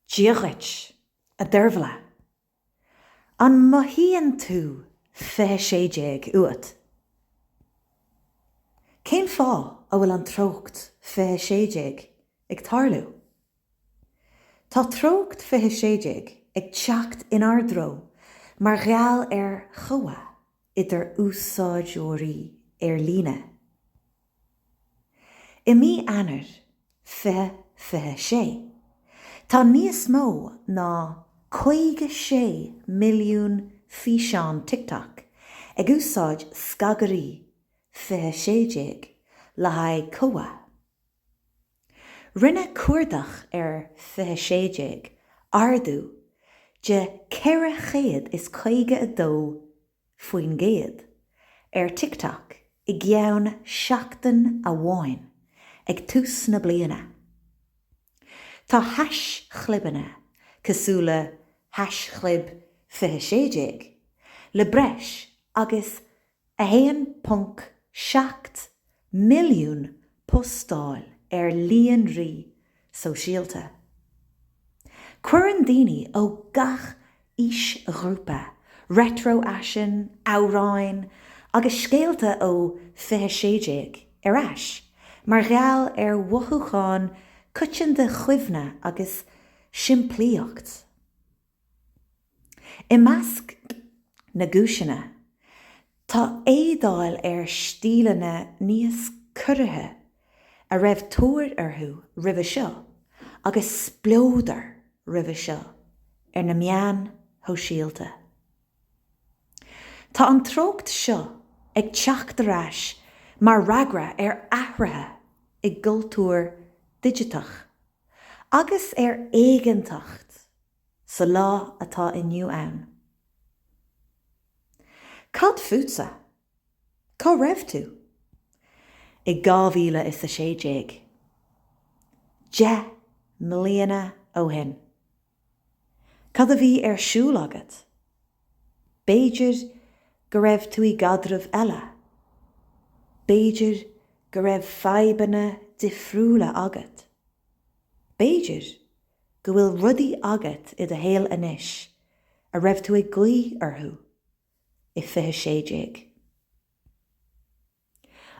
Díochait a d'urbhla. An maithíonn tú 26 uat. Cén fá a bhfuil an threocht 26 ag tarlú? Tá threocht 26 ag teacht in ardró mar gheall chomha idir úsáideoirí líne. I mí anar 26. Tá níos mó ná 56 milliún físeán TikTok ag úsáid scagarí 26 le haghaidh comha. Rinne cuardach 26 ardú de 452 faoin gcéad TikTok I gceann 7 amháin ag tús na bliana. Tá chlibanna cosúla chlib 26 le breis agus 1.7 milliún postáil líon rí sosialta. Cuireann daoine ó gach ís grúpa, retro aisin, amhráin, agus scéalta ó 26 ais, mar gheall wathuacháin cuiteann de chuimhne agus siimplíocht. I measc na gúiseanna, tá éadáil stíleanna níos cuirithe a raibh tóir orthú roimhe seo agus splódar roimhe seo na meán shóisialta. Tá an threocht seo ag teacht arás mar ragra athraithe I gcultúr digitach agus éigeantacht sa lá atá inniu ann. Cad fuatsa? Cá raibh tú? I 2016. 10 mbliana ó shin. Cad a bhí siúl agat? Béidir go raibh tú I gadramh eile. Béidir go raibh fadhbanna difriúla agat. Béidir go bhfuil rudaí agat I do héal anois a raibh tú ag gaoth orthú I 26.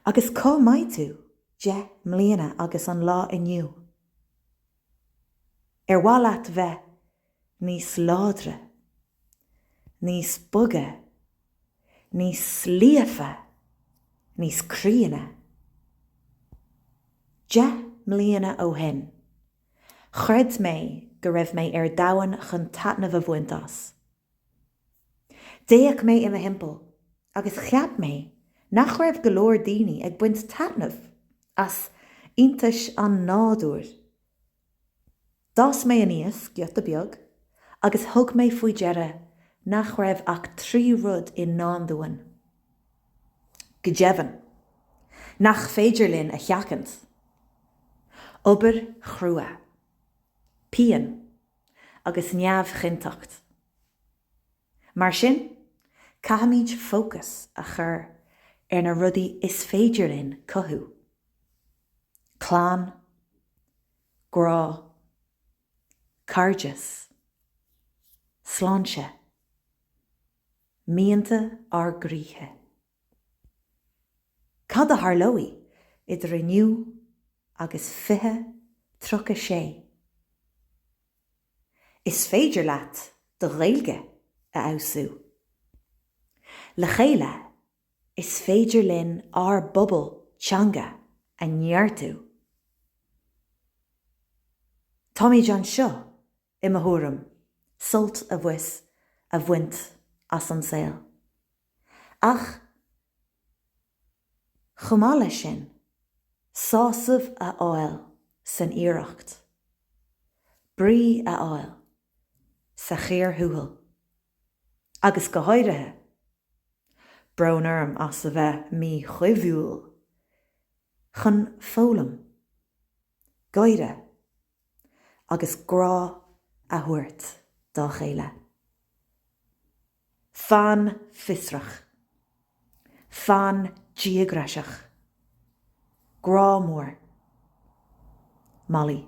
Agus cá maith tú 10 mbliana agus an lá inniu. Bhá leat bheith níos láidre, níos boga, níos slíofa, níos críanna. 10 mbliana ó shin. Chreid mé go raibh mé domhan chun taitneamh a bhaint as. Déach mé I mo himpeall agus cheap mé nach raibh go leor daoine ag buint taitneamh as iontais an nádúr. Das mé aníos giota beag agus thug mé faoi deire nach raibh ach 3 rud I nándúin. Go deimhin, nach féidir linn a cheachant. Obair chrua, pian agus neamhchintacht. Mar sin, caithimid fócas a chur na rudaí is féidir linn cothú. Clán, grá, cardas, sláinte, míanta gríthe. Cad a tharlóí idir inniu agus 26. Is féidir leat do Ghaeilge a amsú. Le chéile is féidir linn bobbal teanga a neartú. Tá méid an seo I mo thuairim, sult a bhuis a bhaint as an saoil. Ach, chumála sin, sásamh a fháil san iarracht. Brí a fháil sa chéir thuathal. Agus go háirithe, bronnarm as a bheith mí chuimhiúil, chun fólam, gaire, agus grá a thuairt dá chéile. Fan fisrach, fan díograisach, grá mór, Molly.